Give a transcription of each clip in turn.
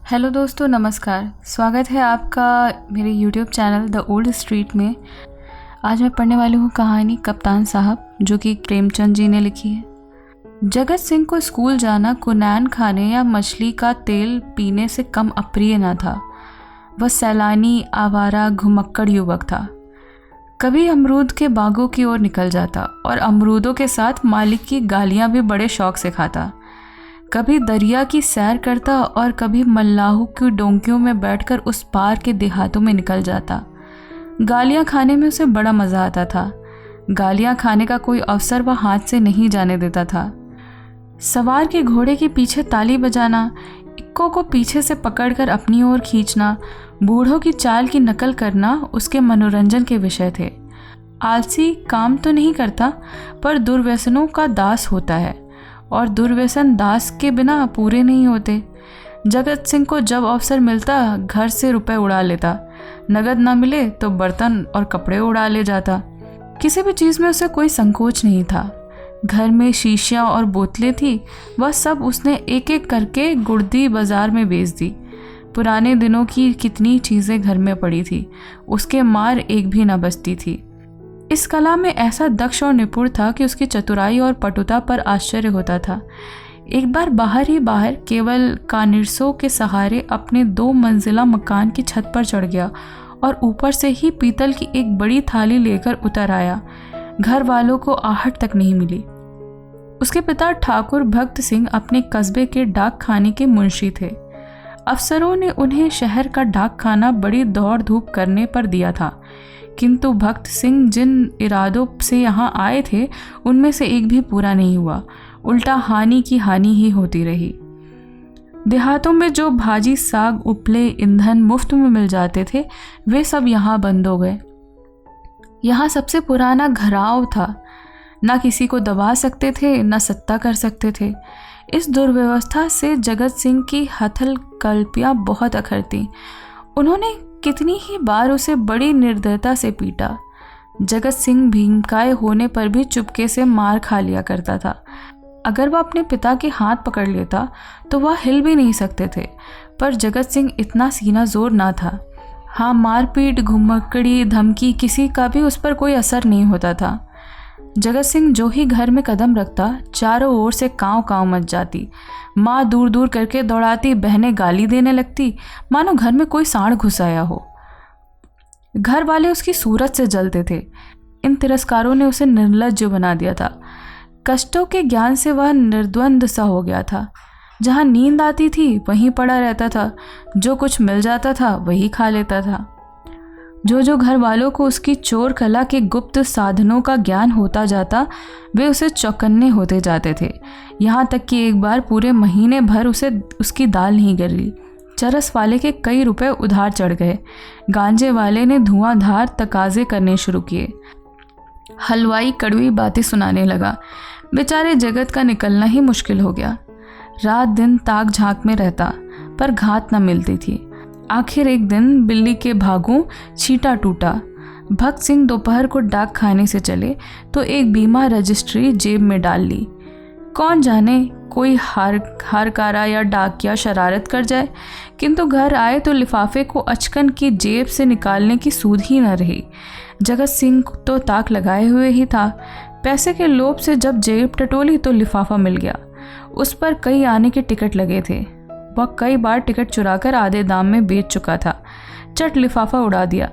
Hello दोस्तों, नमस्कार। स्वागत है आपका मेरे YouTube channel the old street में। आज मैं पढ़ने वाली हूँ कहानी कप्तान साहब, जो कि प्रेमचंद जी ने लिखी है। जगत सिंह को स्कूल जाना कुनैन खाने या मछली का तेल पीने से कम अप्रिय न था। वह सैलानी, आवारा, घुमक्कड़ युवक था। कभी अमरूद के बागों की ओर निकल जाता और अमरूदों के साथ मालिक की गालियाँ भी बड़े शौक से खाता। कभी दरिया की सैर करता और कभी मल्लाहों की डोंकियों में बैठकर उस पार के देहातों में निकल जाता। गालियाँ खाने में उसे बड़ा मज़ा आता था। गालियाँ खाने का कोई अवसर वह हाथ से नहीं जाने देता था। सवार के घोड़े के पीछे ताली बजाना, इक्को को पीछे से पकड़कर अपनी ओर खींचना, बूढ़ों की चाल की नकल करना उसके मनोरंजन के विषय थे। आलसी काम तो नहीं करता, पर दुर्व्यसनों का दास होता है, और दुर्व्यसन दास के बिना पूरे नहीं होते। जगत सिंह को जब अवसर मिलता घर से रुपए उड़ा लेता। नगद ना मिले तो बर्तन और कपड़े उड़ा ले जाता। किसी भी चीज़ में उसे कोई संकोच नहीं था। घर में शीशियाँ और बोतलें थी, वह सब उसने एक एक करके गुर्दी बाजार में बेच दी। पुराने दिनों की कितनी चीज़ें घर में पड़ी थी, उसके मार एक भी न बचती थी। इस कला में ऐसा दक्ष और निपुण था कि उसकी चतुराई और पटुता पर आश्चर्य होता था। एक बार बाहर ही बाहर केवल कानिरसों के सहारे अपने 2 मंजिला मकान की छत पर चढ़ गया और ऊपर से ही पीतल की एक बड़ी थाली लेकर उतर आया। घर वालों को आहट तक नहीं मिली। उसके पिता ठाकुर भक्त सिंह अपने कस्बे के डाक खाने के मुंशी थे। अफसरों ने उन्हें शहर का डाक खाना बड़ी दौड़ धूप करने पर दिया था, किंतु भक्त सिंह जिन इरादों से यहाँ आए थे उनमें से एक भी पूरा नहीं हुआ। उल्टा हानि की हानि ही होती रही। देहातों में जो भाजी, साग, उपले, ईंधन मुफ्त में मिल जाते थे, वे सब यहाँ बंद हो गए। यहाँ सबसे पुराना घराव था। ना किसी को दबा सकते थे, ना सत्ता कर सकते थे। इस दुर्व्यवस्था से जगत सिंह की हथल कल्पियाँ बहुत अखरती। उन्होंने कितनी ही बार उसे बड़ी निर्दयता से पीटा। जगत सिंह भीमकाय होने पर भी चुपके से मार खा लिया करता था। अगर वह अपने पिता के हाथ पकड़ लेता तो वह हिल भी नहीं सकते थे, पर जगत सिंह इतना सीना जोर ना था। हाँ, मारपीट, घुमक्कड़ी, धमकी, किसी का भी उस पर कोई असर नहीं होता था। जगत सिंह जो ही घर में कदम रखता, चारों ओर से कांव कांव मच जाती। माँ दूर दूर करके दौड़ाती, बहनें गाली देने लगती, मानो घर में कोई सांड घुस आया हो। घर वाले उसकी सूरत से जलते थे। इन तिरस्कारों ने उसे निर्लज्ज बना दिया था। कष्टों के ज्ञान से वह निर्द्वंद सा हो गया था। जहाँ नींद आती थी वहीं पड़ा रहता था। जो कुछ मिल जाता था वही खा लेता था। जो घर वालों को उसकी चोर कला के गुप्त साधनों का ज्ञान होता जाता, वे उसे चौकन्ने होते जाते थे। यहाँ तक कि एक बार पूरे महीने भर उसे उसकी दाल नहीं गिरी। चरस वाले के कई रुपए उधार चढ़ गए। गांजे वाले ने धुआंधार तकाजे करने शुरू किए। हलवाई कड़वी बातें सुनाने लगा। बेचारे जगत का निकलना ही मुश्किल हो गया। रात दिन ताक झांक में रहता, पर घात न मिलती थी। आखिर एक दिन बिल्ली के भागों छींटा टूटा। भक्त सिंह दोपहर को डाक खाने से चले तो एक बीमा रजिस्ट्री जेब में डाल ली। कौन जाने कोई हारकारा या डाकिया शरारत कर जाए, किंतु घर आए तो लिफाफे को अचकन की जेब से निकालने की सूध ही न रही। जगत सिंह तो ताक लगाए हुए ही था। पैसे के लोभ से जब जेब टटोली तो लिफाफा मिल गया। उस पर कई आने के टिकट लगे थे। वह कई बार टिकट चुराकर आधे दाम में बेच चुका था। चट लिफाफा उड़ा दिया।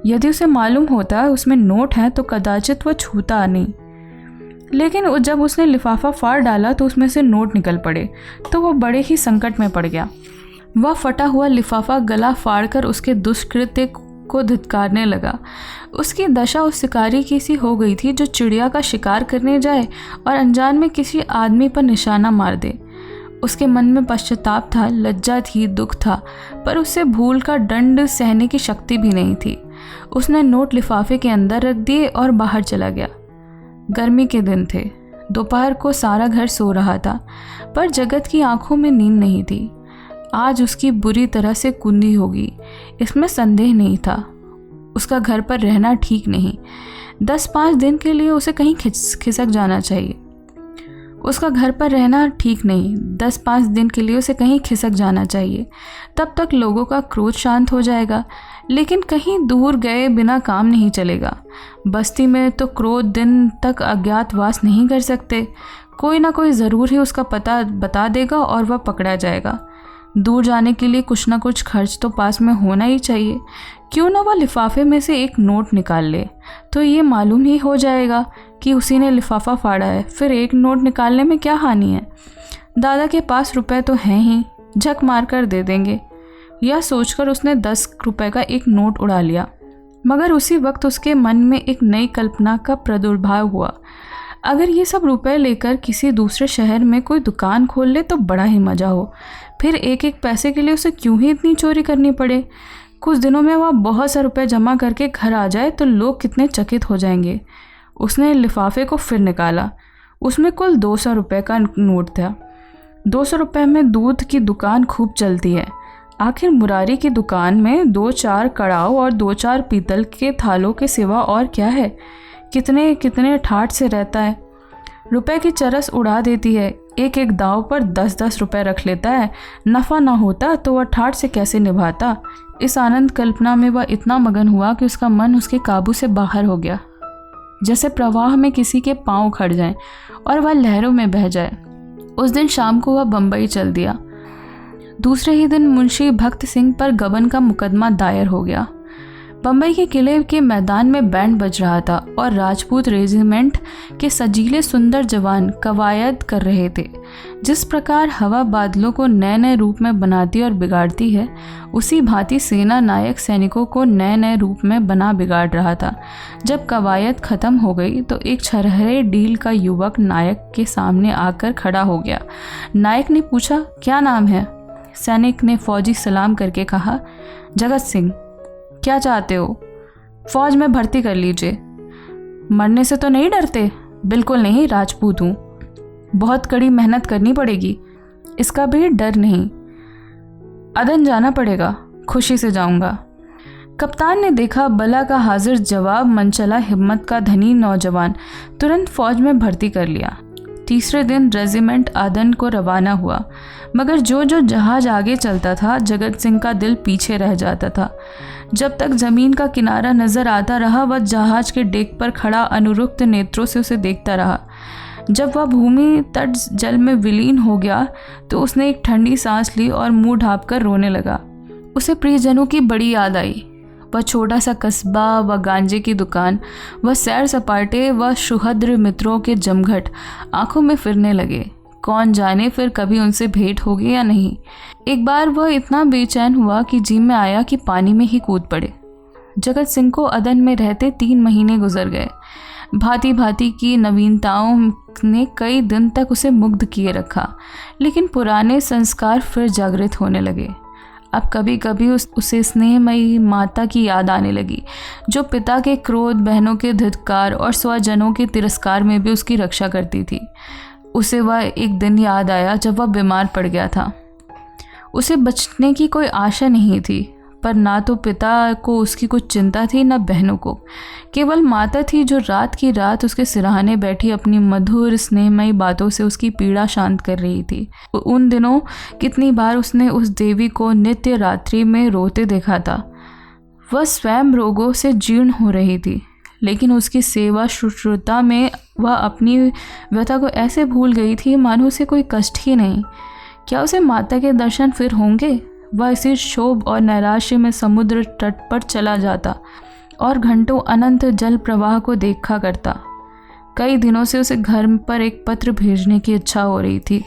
यदि उसे मालूम होता उसमें नोट है तो कदाचित वह छूता नहीं, लेकिन जब उसने लिफाफा फाड़ डाला तो उसमें से नोट निकल पड़े, तो वह बड़े ही संकट में पड़ गया। वह फटा हुआ लिफाफा गला फाड़कर उसके दुष्कृत्य को धिक्कारने लगा। उसकी दशा उस शिकारी की सी हो गई थी जो चिड़िया का शिकार करने जाए और अनजान में किसी आदमी पर निशाना मार दे। उसके मन में पश्चाताप था, लज्जा थी, दुख था, पर उससे भूल का दंड सहने की शक्ति भी नहीं थी। उसने नोट लिफाफे के अंदर रख दिए और बाहर चला गया। गर्मी के दिन थे। दोपहर को सारा घर सो रहा था, पर जगत की आंखों में नींद नहीं थी। आज उसकी बुरी तरह से कुंदी होगी, इसमें संदेह नहीं था। उसका घर पर रहना ठीक नहीं। 10-5 दिन के लिए उसे कहीं खिसक जाना चाहिए। उसका घर पर रहना ठीक नहीं, 10-5 दिन के लिए उसे कहीं खिसक जाना चाहिए, तब तक लोगों का क्रोध शांत हो जाएगा। लेकिन कहीं दूर गए बिना काम नहीं चलेगा। बस्ती में तो क्रोध दिन तक अज्ञातवास नहीं कर सकते, कोई ना कोई ज़रूर ही उसका पता बता देगा और वह पकड़ा जाएगा। दूर जाने के लिए कुछ ना कुछ खर्च तो पास में होना ही चाहिए। क्यों ना वह लिफाफे में से एक नोट निकाल ले, तो ये मालूम ही हो जाएगा कि उसी ने लिफाफा फाड़ा है। फिर एक नोट निकालने में क्या हानि है, दादा के पास रुपए तो हैं ही, झक मार कर दे देंगे। यह सोचकर उसने 10 रुपए का एक नोट उड़ा लिया। मगर उसी वक्त उसके मन में एक नई कल्पना का प्रादुर्भाव हुआ। अगर ये सब रुपए लेकर किसी दूसरे शहर में कोई दुकान खोल ले तो बड़ा ही मज़ा हो। फिर एक एक पैसे के लिए उसे क्यों ही इतनी चोरी करनी पड़े। कुछ दिनों में वह बहुत सा रुपए जमा करके घर आ जाए तो लोग कितने चकित हो जाएंगे। उसने लिफाफे को फिर निकाला। उसमें कुल 200 रुपये का नोट था। 200 रुपये में दूध की दुकान खूब चलती है। आखिर मुरारी की दुकान में 2-4 कड़ाव और 2-4 पीतल के थालों के सिवा और क्या है। कितने कितने ठाठ से रहता है। रुपए की चरस उड़ा देती है। एक एक दाव पर 10-10 रुपए रख लेता है। नफ़ा ना होता तो वह ठाठ से कैसे निभाता। इस आनंद कल्पना में वह इतना मगन हुआ कि उसका मन उसके काबू से बाहर हो गया। जैसे प्रवाह में किसी के पांव खड़ जाएं और वह लहरों में बह जाए। उस दिन शाम को वह बम्बई चल दिया। दूसरे ही दिन मुंशी भक्त सिंह पर गबन का मुकदमा दायर हो गया। बम्बई के किले के मैदान में बैंड बज रहा था और राजपूत रेजिमेंट के सजीले सुंदर जवान कवायद कर रहे थे। जिस प्रकार हवा बादलों को नए नए रूप में बनाती और बिगाड़ती है, उसी भांति सेना नायक सैनिकों को नए नए रूप में बना बिगाड़ रहा था। जब कवायद खत्म हो गई तो एक छरहरे डील का युवक नायक के सामने आकर खड़ा हो गया। नायक ने पूछा, क्या नाम है? सैनिक ने फौजी सलाम करके कहा, जगत सिंह। क्या चाहते हो? फौज में भर्ती कर लीजिए। मरने से तो नहीं डरते? बिल्कुल नहीं, राजपूत हूँ। बहुत कड़ी मेहनत करनी पड़ेगी। इसका भी डर नहीं। अदन जाना पड़ेगा। खुशी से जाऊंगा। कप्तान ने देखा बला का हाजिर जवाब मनचला हिम्मत का धनी नौजवान, तुरंत फौज में भर्ती कर लिया। तीसरे दिन रेजिमेंट आदन को रवाना हुआ। मगर जो जो जहाज आगे चलता था, जगत सिंह का दिल पीछे रह जाता था। जब तक जमीन का किनारा नजर आता रहा, वह जहाज के डेक पर खड़ा अनुरुक्त नेत्रों से उसे देखता रहा। जब वह भूमि तट जल में विलीन हो गया तो उसने एक ठंडी सांस ली और मुंह ढांपकर रोने लगा। उसे प्रियजनों की बड़ी याद आई। वह छोटा सा कस्बा, वह गांजे की दुकान, वह सैर सपाटे, वह सुहृद मित्रों के जमघट आंखों में फिरने लगे। कौन जाने फिर कभी उनसे भेंट होगी या नहीं। एक बार वह इतना बेचैन हुआ कि जी में आया कि पानी में ही कूद पड़े। जगत सिंह को अदन में रहते 3 महीने गुजर गए। भांति भांति की नवीनताओं ने कई दिन तक उसे मुग्ध किए रखा, लेकिन पुराने संस्कार फिर जागृत होने लगे। अब कभी कभी उसे स्नेहमयी माता की याद आने लगी, जो पिता के क्रोध, बहनों के धिक्कार और स्वजनों के तिरस्कार में भी उसकी रक्षा करती थी। उसे वह एक दिन याद आया जब वह बीमार पड़ गया था। उसे बचने की कोई आशा नहीं थी, पर ना तो पिता को उसकी कुछ चिंता थी, न बहनों को। केवल माता थी जो रात की रात उसके सिरहाने बैठी अपनी मधुर स्नेहमयी बातों से उसकी पीड़ा शांत कर रही थी। उन दिनों कितनी बार उसने उस देवी को नित्य रात्रि में रोते देखा था। वह स्वयं रोगों से जीर्ण हो रही थी, लेकिन उसकी सेवा शुश्रूषा में वह अपनी व्यथा को ऐसे भूल गई थी मानो उसे कोई कष्ट ही नहीं। क्या उसे माता के दर्शन फिर होंगे? वह इसी क्षोभ और नैराश्य में समुद्र तट पर चला जाता और घंटों अनंत जल प्रवाह को देखा करता। कई दिनों से उसे घर पर एक पत्र भेजने की इच्छा हो रही थी,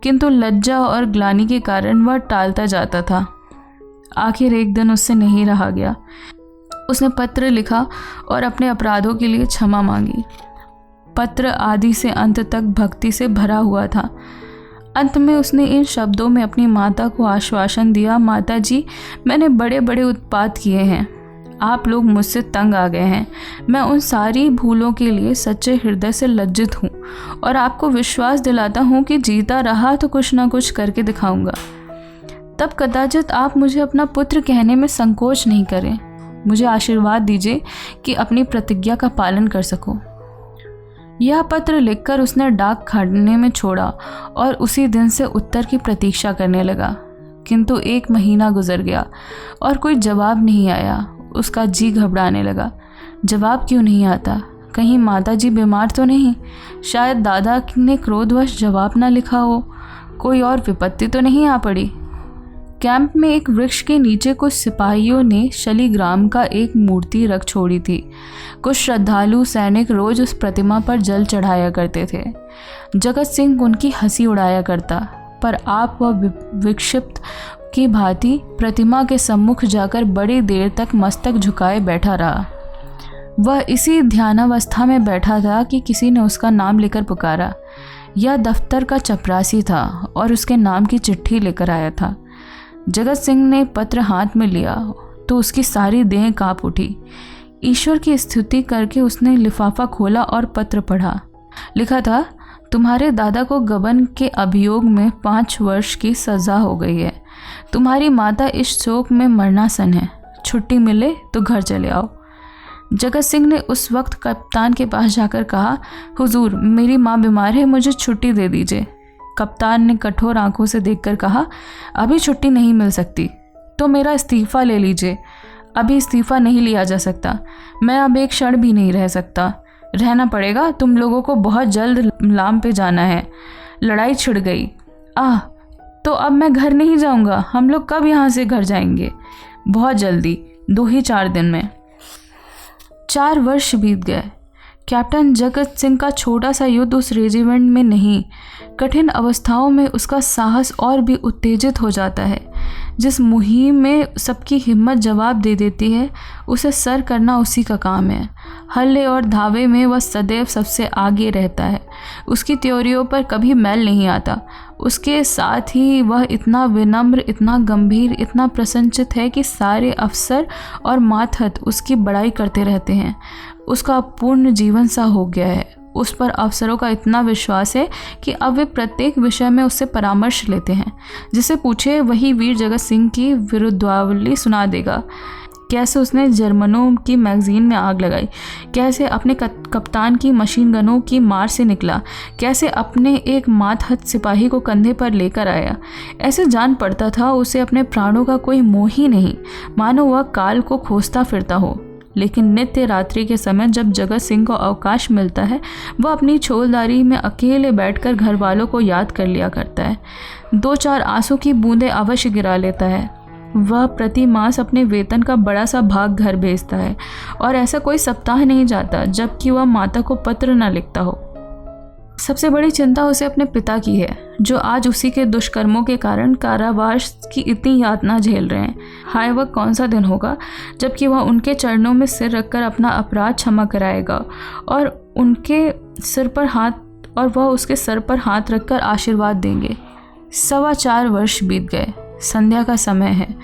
किंतु लज्जा और ग्लानि के कारण वह टालता जाता था। आखिर एक दिन उससे नहीं रहा गया। उसने पत्र लिखा और अपने अपराधों के लिए क्षमा मांगी। पत्र आदि से अंत तक भक्ति से भरा हुआ था। अंत में उसने इन शब्दों में अपनी माता को आश्वासन दिया, माता जी, मैंने बड़े बड़े उत्पात किए हैं। आप लोग मुझसे तंग आ गए हैं। मैं उन सारी भूलों के लिए सच्चे हृदय से लज्जित हूँ और आपको विश्वास दिलाता हूँ कि जीता रहा तो कुछ ना कुछ करके दिखाऊंगा। तब कदाचित आप मुझे अपना पुत्र कहने में संकोच नहीं करें। मुझे आशीर्वाद दीजिए कि अपनी प्रतिज्ञा का पालन कर सकूं। यह पत्र लिखकर उसने डाक खाने में छोड़ा और उसी दिन से उत्तर की प्रतीक्षा करने लगा। किंतु 1 महीना गुजर गया और कोई जवाब नहीं आया। उसका जी घबराने लगा। जवाब क्यों नहीं आता? कहीं माताजी बीमार तो नहीं? शायद दादा ने क्रोधवश जवाब ना लिखा हो। कोई और विपत्ति तो नहीं आ पड़ी? कैंप में एक वृक्ष के नीचे कुछ सिपाहियों ने शालिग्राम का एक मूर्ति रख छोड़ी थी। कुछ श्रद्धालु सैनिक रोज उस प्रतिमा पर जल चढ़ाया करते थे। जगत सिंह उनकी हंसी उड़ाया करता, पर आप वह विक्षिप्त की भांति प्रतिमा के सम्मुख जाकर बड़ी देर तक मस्तक झुकाए बैठा रहा। वह इसी ध्यानावस्था में बैठा था कि किसी ने उसका नाम लेकर पुकारा। यह दफ्तर का चपरासी था और उसके नाम की चिट्ठी लेकर आया था। जगत सिंह ने पत्र हाथ में लिया तो उसकी सारी देह कांप उठी। ईश्वर की स्तुति करके उसने लिफाफा खोला और पत्र पढ़ा। लिखा था, तुम्हारे दादा को गबन के अभियोग में 5 वर्ष की सज़ा हो गई है। तुम्हारी माता इस शोक में मरनासन है। छुट्टी मिले तो घर चले आओ। जगत सिंह ने उस वक्त कप्तान के पास जाकर कहा, हुजूर, मेरी माँ बीमार है, मुझे छुट्टी दे दीजिए। कप्तान ने कठोर आंखों से देखकर कहा, अभी छुट्टी नहीं मिल सकती, तो मेरा इस्तीफ़ा ले लीजिए। अभी इस्तीफ़ा नहीं लिया जा सकता। मैं अब एक क्षण भी नहीं रह सकता। रहना पड़ेगा। तुम लोगों को बहुत जल्द लाम पे जाना है। लड़ाई छिड़ गई। तो अब मैं घर नहीं जाऊंगा। हम लोग कब यहाँ से घर जाएंगे? बहुत जल्दी, 2 ही 4 दिन में। 4 वर्ष बीत गए। कैप्टन जगत सिंह का छोटा सा युद्ध उस रेजिमेंट में नहीं, कठिन अवस्थाओं में उसका साहस और भी उत्तेजित हो जाता है। जिस मुहिम में सबकी हिम्मत जवाब दे देती है, उसे सर करना उसी का काम है। हल्ले और धावे में वह सदैव सबसे आगे रहता है। उसकी त्योरियों पर कभी मैल नहीं आता। उसके साथ ही वह इतना विनम्र, इतना गंभीर, इतना प्रसन्नचित्त है कि सारे अफसर और मातहत उसकी बड़ाई करते रहते हैं। उसका पूर्ण जीवन सा हो गया है। उस पर अफसरों का इतना विश्वास है कि अब वे प्रत्येक विषय में उससे परामर्श लेते हैं। जिसे पूछे वही वीर जगत सिंह की विरुद्धावली सुना देगा। कैसे उसने जर्मनों की मैगजीन में आग लगाई, कैसे अपने कप्तान की मशीन गनों की मार से निकला, कैसे अपने एक मातहत सिपाही को कंधे पर लेकर आया। ऐसे जान पड़ता था उसे अपने प्राणों का कोई मोह ही नहीं, मानो वह काल को खोजता फिरता हो। लेकिन नित्य रात्रि के समय जब जगत सिंह को अवकाश मिलता है, वह अपनी छोलदारी में अकेले बैठकर घर वालों को याद कर लिया करता है। 2-4 आंसू की बूंदें अवश्य गिरा लेता है। वह प्रति मास अपने वेतन का बड़ा सा भाग घर भेजता है और ऐसा कोई सप्ताह नहीं जाता जबकि वह माता को पत्र न लिखता हो। सबसे बड़ी चिंता उसे अपने पिता की है, जो आज उसी के दुष्कर्मों के कारण कारावास की इतनी यातना झेल रहे हैं। हाय, वह कौन सा दिन होगा जबकि वह उनके चरणों में सिर रखकर अपना अपराध क्षमा कराएगा और वह उसके सर पर हाथ रखकर आशीर्वाद देंगे। 4.25 वर्ष बीत गए। संध्या का समय है।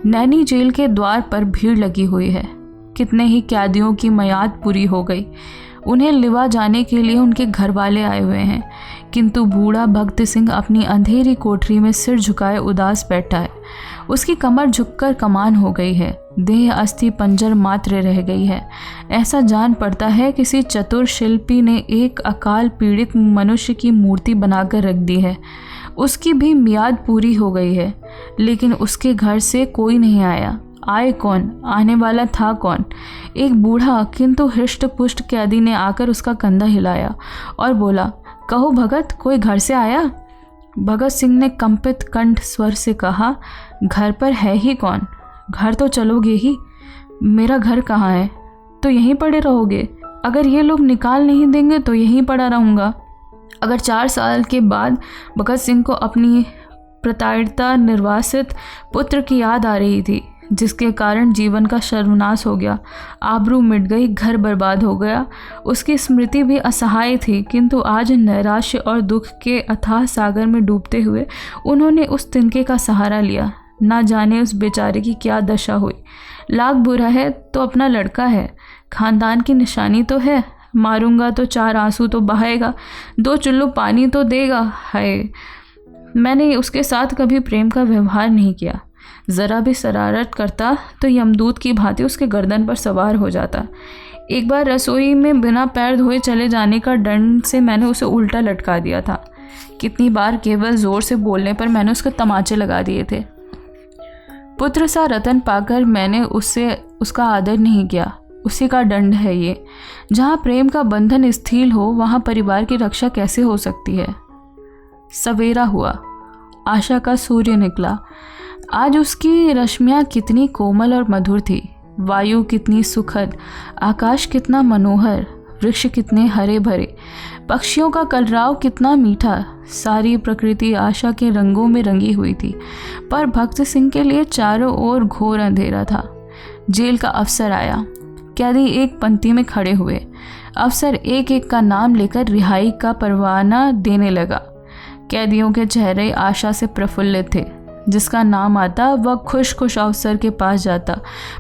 नैनी जेल के द्वार पर भीड़ लगी हुई है। कितने ही कैदियों की मियाद पूरी हो गई। उन्हें लिवा जाने के लिए उनके घर वाले आए हुए हैं, किंतु बूढ़ा भक्त सिंह अपनी अंधेरी कोठरी में सिर झुकाए उदास बैठा है। उसकी कमर झुककर कमान हो गई है। देह अस्थि पंजर मात्र रह गई है। ऐसा जान पड़ता है किसी चतुर शिल्पी ने एक अकाल पीड़ित मनुष्य की मूर्ति बनाकर रख दी है। उसकी भी मियाद पूरी हो गई है, लेकिन उसके घर से कोई नहीं आया। आए कौन? आने वाला था कौन? एक बूढ़ा किंतु हृष्ट पुष्ट कैदी ने आकर उसका कंधा हिलाया और बोला, कहो भगत, कोई घर से आया? भगत सिंह ने कंपित कंठ स्वर से कहा, घर पर है ही कौन? घर तो चलोगे ही। मेरा घर कहाँ है? तो यहीं पड़े रहोगे। अगर ये लोग निकाल नहीं देंगे तो यहीं पड़ा रहूँगा। अगर 4 साल के बाद भगत सिंह को अपनी प्रताड़िता निर्वासित पुत्र की याद आ रही थी, जिसके कारण जीवन का सर्वनाश हो गया, आबरू मिट गई, घर बर्बाद हो गया। उसकी स्मृति भी असहाय थी, किंतु आज नैराश्य और दुख के अथाह सागर में डूबते हुए उन्होंने उस तिनके का सहारा लिया। ना जाने उस बेचारे की क्या दशा हुई। लाख बुरा है तो अपना लड़का है, खानदान की निशानी तो है। मारूंगा तो 4 आंसू तो बहाएगा, 2 चुल्लू पानी तो देगा। हाय, मैंने उसके साथ कभी प्रेम का व्यवहार नहीं किया। ज़रा भी शरारत करता तो यमदूत की भांति उसके गर्दन पर सवार हो जाता। एक बार रसोई में बिना पैर धोए चले जाने का डर से मैंने उसे उल्टा लटका दिया था। कितनी बार केवल ज़ोर से बोलने पर मैंने उसके तमाचे लगा दिए थे। पुत्र सा रतन पाकर मैंने उसका आदर नहीं किया। उसी का दंड है ये। जहाँ प्रेम का बंधन स्थिर हो वहाँ परिवार की रक्षा कैसे हो सकती है। सवेरा हुआ, आशा का सूर्य निकला। आज उसकी रश्मियाँ कितनी कोमल और मधुर थी। वायु कितनी सुखद, आकाश कितना मनोहर, वृक्ष कितने हरे भरे, पक्षियों का कलरव कितना मीठा। सारी प्रकृति आशा के रंगों में रंगी हुई थी। पर भक्त सिंह के लिए चारों ओर घोर अंधेरा था। जेल का अफसर आया। कैदी एक पंक्ति में खड़े हुए। अफसर एक एक का नाम लेकर रिहाई का परवाना देने लगा। कैदियों के चेहरे आशा से प्रफुल्लित थे। जिसका नाम आता वह खुश खुश अफसर के पास जाता,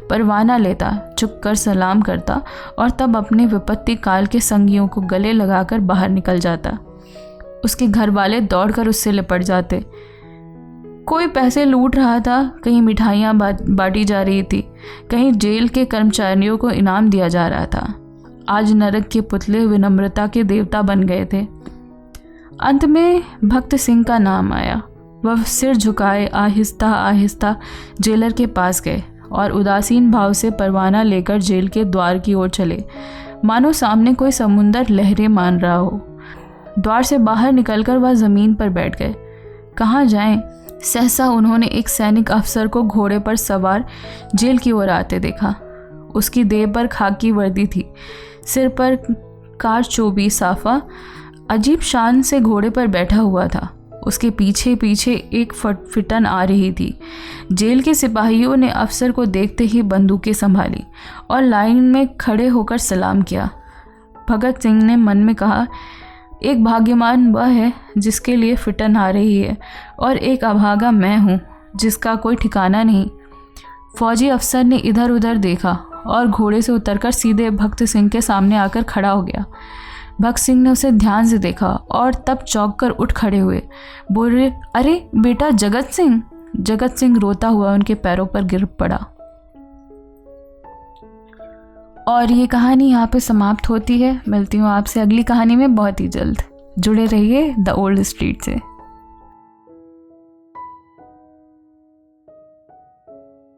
परवाना लेता, झुककर सलाम करता और तब अपने विपत्ति काल के संगियों को गले लगाकर बाहर निकल जाता। उसके घर वाले दौड़कर उससे लिपट जाते। कोई पैसे लूट रहा था, कहीं मिठाइयाँ बांटी जा रही थी, कहीं जेल के कर्मचारियों को इनाम दिया जा रहा था। आज नरक के पुतले विनम्रता के देवता बन गए थे। अंत में भक्त सिंह का नाम आया। वह सिर झुकाए आहिस्ता आहिस्ता जेलर के पास गए और उदासीन भाव से परवाना लेकर जेल के द्वार की ओर चले, मानो सामने कोई समुंदर लहरें मान रहा हो। द्वार से बाहर निकलकर वह ज़मीन पर बैठ गए। कहाँ जाएं? सहसा उन्होंने एक सैनिक अफसर को घोड़े पर सवार जेल की ओर आते देखा। उसकी देह पर खाकी वर्दी थी, सिर पर कारचोबी साफा, अजीब शान से घोड़े पर बैठा हुआ था। उसके पीछे पीछे एक फिटन आ रही थी। जेल के सिपाहियों ने अफसर को देखते ही बंदूकें संभाली और लाइन में खड़े होकर सलाम किया। भगत सिंह ने मन में कहा, एक भाग्यवान वह है जिसके लिए फिटन आ रही है और एक अभागा मैं हूँ जिसका कोई ठिकाना नहीं। फौजी अफसर ने इधर उधर देखा और घोड़े से उतरकर सीधे भक्त सिंह के सामने आकर खड़ा हो गया। भक्त सिंह ने उसे ध्यान से देखा और तब चौंक कर उठ खड़े हुए। बोल रहे, अरे बेटा जगत सिंह। जगत सिंह रोता हुआ उनके पैरों पर गिर पड़ा। और ये कहानी यहाँ पे समाप्त होती है। मिलती हूँ आपसे अगली कहानी में बहुत ही जल्द। जुड़े रहिए द ओल्ड स्ट्रीट से।